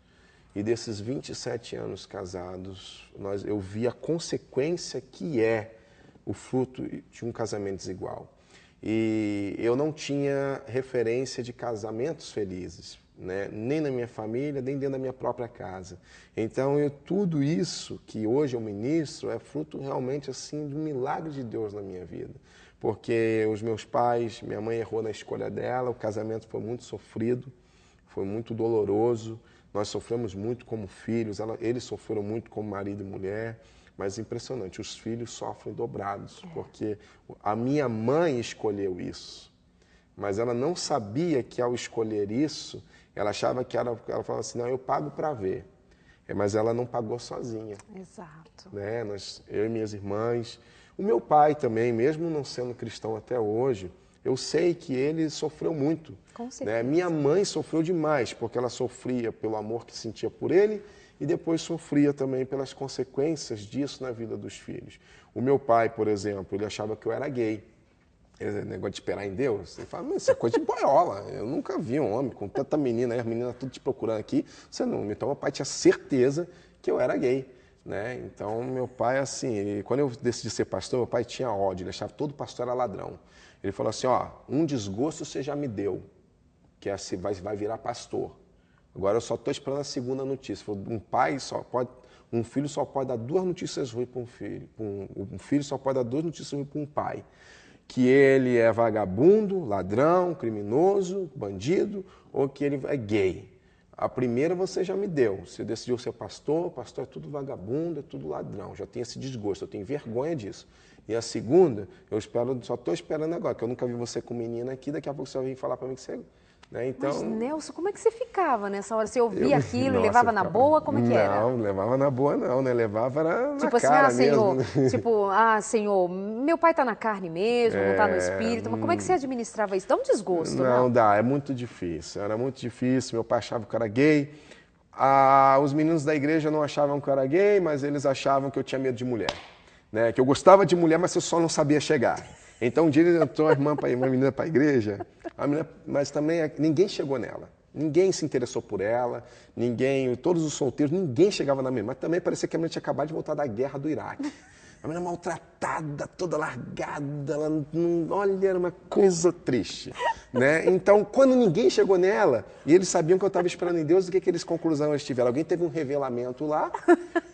E desses 27 anos casados, eu vi a consequência que é o fruto de um casamento desigual. E eu não tinha referência de casamentos felizes, né? Nem na minha família, nem dentro da minha própria casa. Então, tudo isso que hoje eu ministro é fruto realmente assim de um milagre de Deus na minha vida. Porque os meus pais, minha mãe errou na escolha dela, o casamento foi muito sofrido, foi muito doloroso. Nós sofremos muito como filhos, eles sofreram muito como marido e mulher, mas impressionante, os filhos sofrem dobrados, porque a minha mãe escolheu isso, mas ela não sabia que ao escolher isso, ela achava que ela falava assim, não, eu pago para ver, mas ela não pagou sozinha. Exato. Né? Eu e minhas irmãs, o meu pai também, mesmo não sendo cristão até hoje, eu sei que ele sofreu muito. Com certeza. Né? Minha mãe sofreu demais, porque ela sofria pelo amor que sentia por ele e depois sofria também pelas consequências disso na vida dos filhos. O meu pai, por exemplo, ele achava que eu era gay. Esse negócio de esperar em Deus, ele fala, mas isso é coisa de boiola. Eu nunca vi um homem com tanta menina, aí as meninas tudo te procurando aqui, você não. Então, meu pai tinha certeza que eu era gay. Né? Então, meu pai, assim, quando eu decidi ser pastor, meu pai tinha ódio, ele achava que todo pastor era ladrão. Ele falou assim, ó, um desgosto você já me deu, que é assim, vai virar pastor. Agora eu só estou esperando a segunda notícia. Um filho só pode dar duas notícias ruins para um filho. Um filho só pode dar duas notícias ruins para um pai. Que ele é vagabundo, ladrão, criminoso, bandido, ou que ele é gay. A primeira você já me deu. Você decidiu ser pastor, pastor é tudo vagabundo, é tudo ladrão. Já tenho esse desgosto, eu tenho vergonha disso. E a segunda, só estou esperando agora, que eu nunca vi você com menina aqui, daqui a pouco você vai vir falar para mim que você... Né? Então, mas, Nelson, como é que você ficava nessa hora? Você ouvia aquilo, levava na boa? Como é que era? Não, levava na boa não, né? Levava era tipo na assim, cara Senhor, mesmo. tipo, Senhor, meu pai está na carne mesmo, não está no espírito, mas como é que você administrava isso? Dá um desgosto, não? Não dá, é muito difícil, era muito difícil, meu pai achava que eu era gay, os meninos da igreja não achavam que eu era gay, mas eles achavam que eu tinha medo de mulher, né? Que eu gostava de mulher, mas eu só não sabia chegar. Então um dia ele entrou uma menina para a igreja, mas também ninguém chegou nela. Ninguém se interessou por ela, todos os solteiros, ninguém chegava na menina. Mas também parecia que a menina tinha acabado de voltar da guerra do Iraque. A menina maltratada, toda largada, olha, era uma coisa triste. Né? Então, quando ninguém chegou nela, e eles sabiam que eu estava esperando em Deus, o que eles conclusão eles tiveram? Alguém teve um revelamento lá,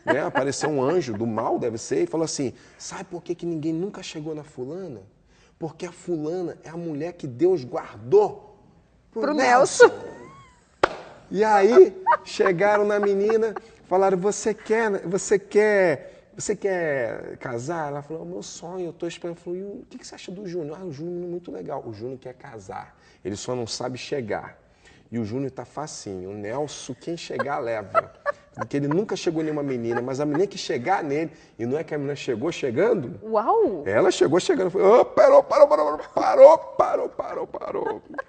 né? Apareceu um anjo do mal, deve ser, e falou assim, sabe por que ninguém nunca chegou na fulana? Porque a fulana é a mulher que Deus guardou pro Nelson. E aí, chegaram na menina, falaram, você quer casar? Ela falou, meu sonho, eu estou esperando. Eu falei, o que você acha do Júnior? O Júnior é muito legal. O Júnior quer casar, ele só não sabe chegar. E o Júnior tá facinho. O Nelson, quem chegar, leva. Porque ele nunca chegou em nenhuma menina, mas a menina que chegar nele, e não é que a menina chegou chegando. Uau! Ela chegou chegando, falou, parou.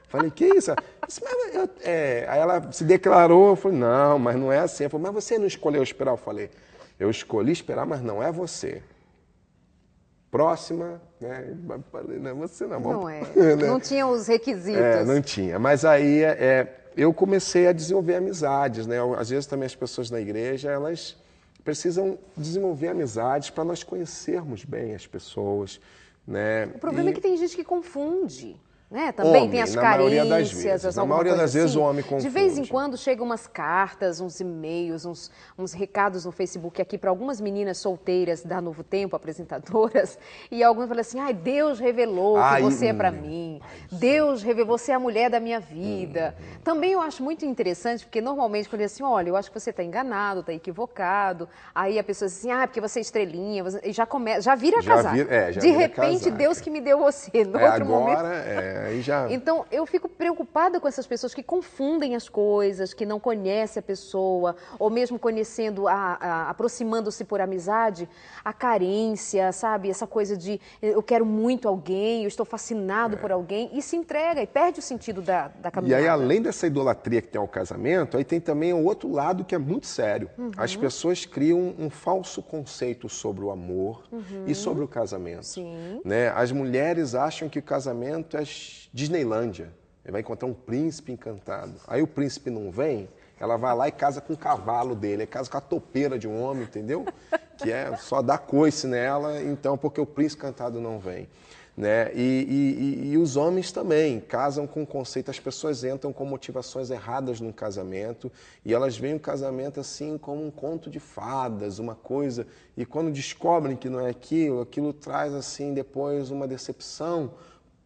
Falei, que isso? Aí ela se declarou, eu falei, não, mas não é assim. Ela falou, mas você não escolheu esperar? Eu falei, eu escolhi esperar, mas não é você. Próxima, né? Não é você não. Não é, né? Não tinha os requisitos. Não tinha, mas aí eu comecei a desenvolver amizades, né? Às vezes também as pessoas na igreja, elas precisam desenvolver amizades para nós conhecermos bem as pessoas, né? O problema é que tem gente que confunde. né? Também Homem, tem as na maioria das carências, vezes. Na alguma maioria coisa das vezes assim. o homem confunde. De vez em quando chegam umas cartas, uns e-mails, uns recados no Facebook aqui para algumas meninas solteiras da Novo Tempo, apresentadoras, e algumas falam assim, ai, Deus revelou que você é para mim, Deus revelou, você é a mulher da minha vida. Também eu acho muito interessante, porque normalmente quando diz assim, olha, eu acho que você está enganado, está equivocado, aí a pessoa diz assim, ah, porque você é estrelinha, e já vira casar. Já de vira repente, casaca. Deus que me deu você, no outro momento. Aí já... Então, eu fico preocupada com essas pessoas que confundem as coisas, que não conhecem a pessoa, ou mesmo conhecendo, aproximando-se por amizade, a carência, sabe? Essa coisa de eu quero muito alguém, eu estou fascinado por alguém, e se entrega, e perde o sentido da caminhada. E aí, além dessa idolatria que tem ao casamento, aí tem também o outro lado que é muito sério. As pessoas criam um falso conceito sobre o amor e sobre o casamento. Sim. Né? As mulheres acham que o casamento é Disneylândia. Ele vai encontrar um príncipe encantado. Aí o príncipe não vem, ela vai lá e casa com o cavalo dele, casa com a topeira de um homem, entendeu? Que é só dar coice nela, então, porque o príncipe encantado não vem. Né? E os homens também casam com o conceito, as pessoas entram com motivações erradas no casamento e elas veem o casamento assim como um conto de fadas, uma coisa, e quando descobrem que não é aquilo, aquilo traz assim depois uma decepção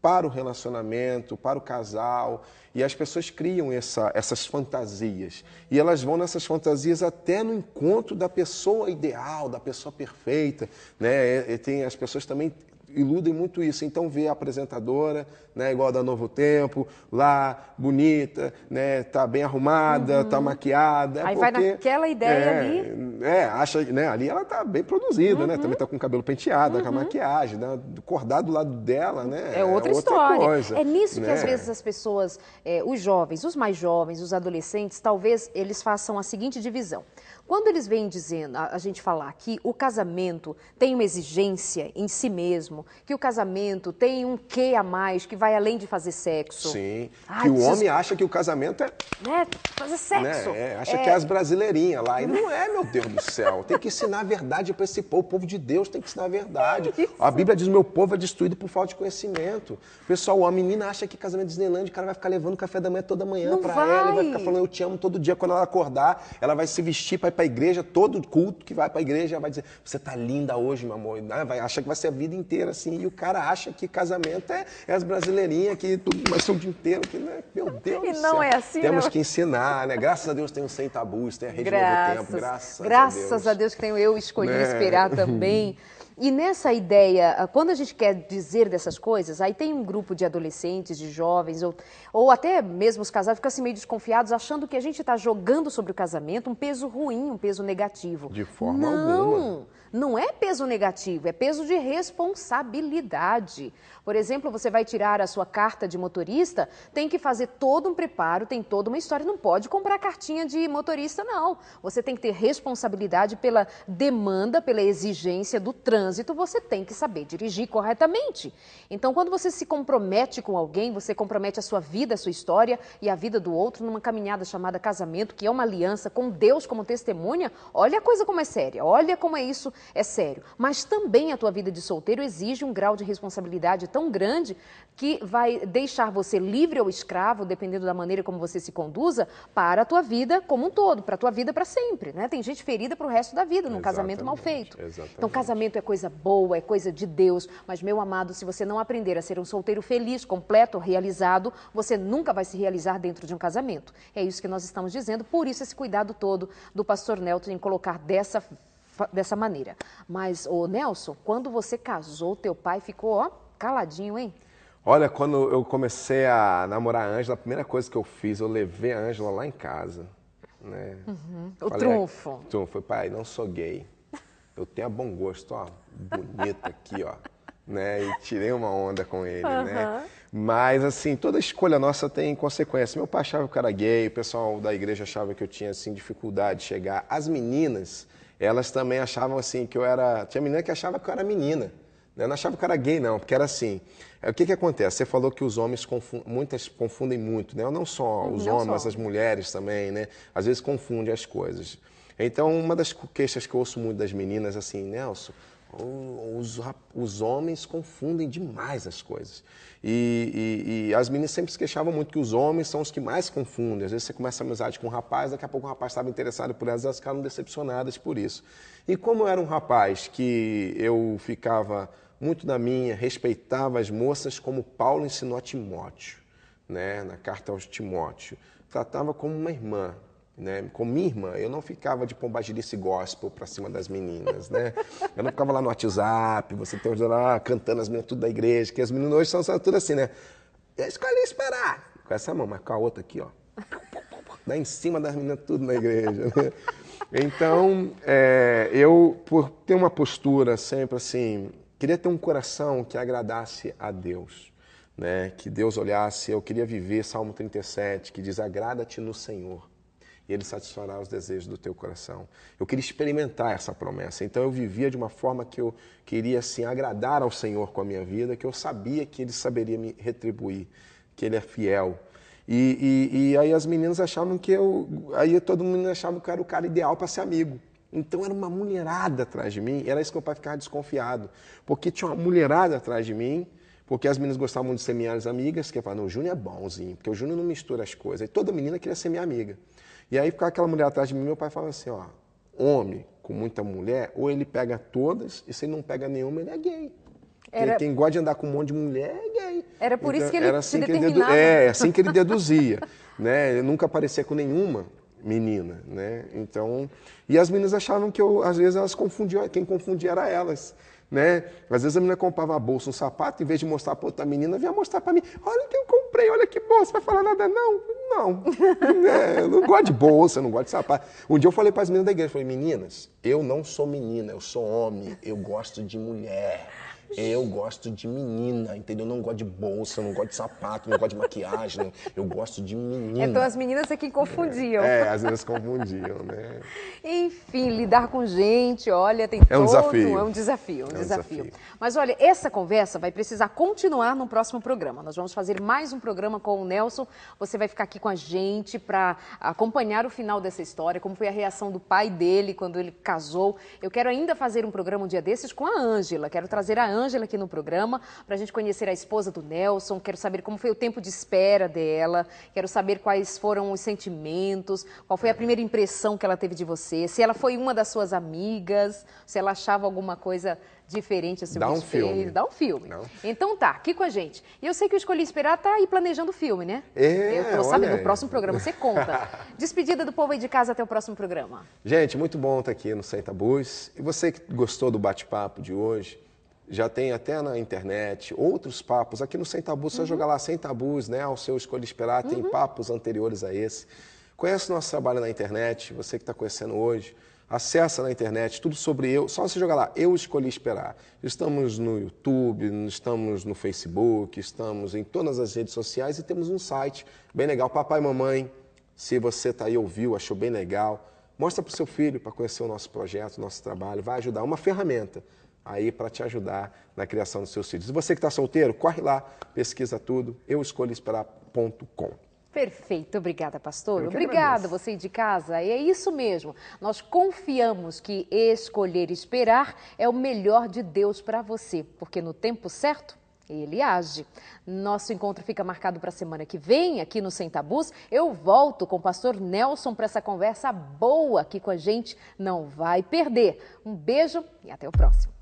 para o relacionamento, para o casal, e as pessoas criam essas fantasias. E elas vão nessas fantasias até no encontro da pessoa ideal, da pessoa perfeita. Né? As pessoas também iludem muito isso. Então vê a apresentadora, né, igual a da Novo Tempo, lá, bonita, né, tá bem arrumada, tá maquiada. Aí vai naquela ideia ali. Acha, né, ali ela tá bem produzida, né? Também tá com o cabelo penteado, com a maquiagem, né, acordado do lado dela, né? É outra história. Coisa, é nisso né? que às vezes as pessoas, os jovens, os mais jovens, os adolescentes, talvez eles façam a seguinte divisão. Quando eles vêm dizendo, a gente falar que o casamento tem uma exigência em si mesmo, que o casamento tem um quê a mais, que vai além de fazer sexo. Sim, que o homem acha que o casamento é... Né, fazer sexo. Né, acha que é as brasileirinhas lá. E não é, meu Deus do céu. Tem que ensinar a verdade para esse povo. O povo de Deus tem que ensinar a verdade. A Bíblia diz, meu povo é destruído por falta de conhecimento. Pessoal, a menina acha que casamento é Disneyland, o cara vai ficar levando café da manhã toda manhã para ela, e vai ficar falando eu te amo todo dia. Quando ela acordar, ela vai se vestir para ir para a igreja, todo culto que vai para a igreja, ela vai dizer, você tá linda hoje, meu amor. Vai achar que vai ser a vida inteira assim. E o cara acha que casamento é as brasileirinhas, que tudo vai ser o dia inteiro. Que, né? Meu Deus do céu. E não é assim, Temos não. que ensinar, né? Graças a Deus tem o Sem Tabus, tem a Rede Novo Tempo. Graças a Deus que tenho eu escolhi esperar também. E nessa ideia, quando a gente quer dizer dessas coisas, aí tem um grupo de adolescentes, de jovens, ou até mesmo os casados ficam assim meio desconfiados, achando que a gente está jogando sobre o casamento um peso ruim, um peso negativo. De forma alguma. Não é peso negativo, é peso de responsabilidade. Por exemplo, você vai tirar a sua carta de motorista, tem que fazer todo um preparo, tem toda uma história, não pode comprar cartinha de motorista, não. Você tem que ter responsabilidade pela demanda, pela exigência do trânsito, você tem que saber dirigir corretamente. Então, quando você se compromete com alguém, você compromete a sua vida, a sua história e a vida do outro numa caminhada chamada casamento, que é uma aliança com Deus como testemunha, olha a coisa como é séria, olha como é isso. É sério, mas também a tua vida de solteiro exige um grau de responsabilidade tão grande que vai deixar você livre ou escravo, dependendo da maneira como você se conduza, para a tua vida como um todo, para a tua vida para sempre, né? Tem gente ferida para o resto da vida num casamento mal feito. Exatamente. Então, casamento é coisa boa, é coisa de Deus, mas, meu amado, se você não aprender a ser um solteiro feliz, completo, realizado, você nunca vai se realizar dentro de um casamento. É isso que nós estamos dizendo, por isso esse cuidado todo do pastor Nelton em colocar dessa maneira. Mas, ô Nelson, quando você casou, teu pai ficou, ó, caladinho, hein? Olha, quando eu comecei a namorar a Ângela, a primeira coisa que eu fiz, eu levei a Ângela lá em casa. Né? O trunfo. O trunfo. Foi, pai, não sou gay. Eu tenho a bom gosto, ó, bonita aqui, ó. Né? E tirei uma onda com ele, né? Mas, assim, toda escolha nossa tem consequência. Meu pai achava que eu era gay, o pessoal da igreja achava que eu tinha, assim, dificuldade de chegar. As meninas, elas também achavam, assim, que eu era... Tinha menina que achava que eu era menina. Eu não achava que eu era gay, não, porque era assim. O que acontece? Você falou que os homens muitas confundem muito, né? Não só os homens, mas as mulheres também, né? Às vezes confundem as coisas. Então, uma das queixas que eu ouço muito das meninas, assim, Nelson, Os homens confundem demais as coisas. E as meninas sempre se queixavam muito que os homens são os que mais confundem. Às vezes você começa a amizade com um rapaz, daqui a pouco o rapaz estava interessado por elas ficaram decepcionadas por isso. E como eu era um rapaz que eu ficava muito na minha, respeitava as moças como Paulo ensinou a Timóteo, né, na carta aos Timóteo, tratava como uma irmã. Né? Com minha irmã, eu não ficava de pombagirice gospel pra cima das meninas, né? Eu não ficava lá no WhatsApp, você tem lá cantando as meninas tudo da igreja, que as meninas hoje são tudo assim, né? Eu escolhi esperar com essa mão, mas com a outra aqui, ó, dá em cima das meninas tudo na igreja, né? Então, eu, por ter uma postura sempre assim, queria ter um coração que agradasse a Deus, né? Que Deus olhasse, eu queria viver Salmo 37, que diz, agrada-te no Senhor. E Ele satisfará os desejos do teu coração. Eu queria experimentar essa promessa. Então eu vivia de uma forma que eu queria assim, agradar ao Senhor com a minha vida, que eu sabia que Ele saberia me retribuir, que Ele é fiel. E aí as meninas achavam que aí todo mundo achava que eu era o cara ideal para ser amigo. Então era uma mulherada atrás de mim, era isso que meu pai ficava desconfiado. Porque tinha uma mulherada atrás de mim, porque as meninas gostavam de ser minhas amigas, que falavam, não, o Júnior é bonzinho, porque o Júnior não mistura as coisas. E toda menina queria ser minha amiga. E aí ficava aquela mulher atrás de mim, meu pai falava assim, ó, homem com muita mulher, ou ele pega todas, e se ele não pega nenhuma, ele é gay. Quem gosta de andar com um monte de mulher é gay. Era por isso que ele assim se determinava. Assim que ele deduzia. Né? Ele nunca aparecia com nenhuma menina. Né? Então, e as meninas achavam que às vezes elas confundiam, quem confundia era elas. Né? Às vezes a menina comprava a bolsa, um sapato, em vez de mostrar para outra menina, vinha mostrar para mim, olha o que eu comprei, olha que bolsa, vai falar nada? Não. Eu não gosto de bolsa, eu não gosto de sapato. Um dia eu falei para as meninas da igreja, falei, meninas, eu não sou menina, eu sou homem, eu gosto de mulher. Eu gosto de menina, entendeu? Eu não gosto de bolsa, eu não gosto de sapato, não gosto de maquiagem, eu gosto de menina. Então as meninas é que confundiam. As meninas confundiam, né? Enfim, lidar com gente, olha, tem um desafio. É um desafio. Mas olha, essa conversa vai precisar continuar no próximo programa. Nós vamos fazer mais um programa com o Nelson. Você vai ficar aqui com a gente para acompanhar o final dessa história, como foi a reação do pai dele quando ele casou. Eu quero ainda fazer um programa um dia desses com a Ângela. Quero trazer a Ângela aqui no programa para a gente conhecer a esposa do Nelson. Quero saber como foi o tempo de espera dela. Quero saber quais foram os sentimentos, qual foi a primeira impressão que ela teve de você, se ela foi uma das suas amigas, se ela achava alguma coisa diferente a seu respeito. Dá um filme. Não. Então tá, aqui com a gente. E eu sei que o Escolhi Esperar tá aí planejando o filme, né? Eu tô sabendo, no próximo programa você conta. Despedida do povo aí de casa, até o próximo programa. Gente, muito bom estar aqui no Senta Bus. E você que gostou do bate-papo de hoje, já tem até na internet outros papos. Aqui no Sem Tabus, só jogar lá Sem Tabus, né? Ao seu Escolha Esperar, tem papos anteriores a esse. Conhece o nosso trabalho na internet, você que está conhecendo hoje. Acessa na internet, tudo sobre eu. Só você jogar lá, Eu Escolhi Esperar. Estamos no YouTube, estamos no Facebook, estamos em todas as redes sociais e temos um site bem legal. Papai e mamãe, se você está aí, ouviu, achou bem legal, mostra para o seu filho para conhecer o nosso projeto, o nosso trabalho. Vai ajudar, uma ferramenta aí para te ajudar na criação dos seus filhos. E você que está solteiro, corre lá, pesquisa tudo, euescolhoesperar.com. Perfeito, obrigada, pastor. Obrigada, você aí de casa. E é isso mesmo, nós confiamos que escolher esperar é o melhor de Deus para você, porque no tempo certo, Ele age. Nosso encontro fica marcado para a semana que vem, aqui no Sem Tabus. Eu volto com o pastor Nelson para essa conversa boa aqui com a gente. Não vai perder. Um beijo e até o próximo.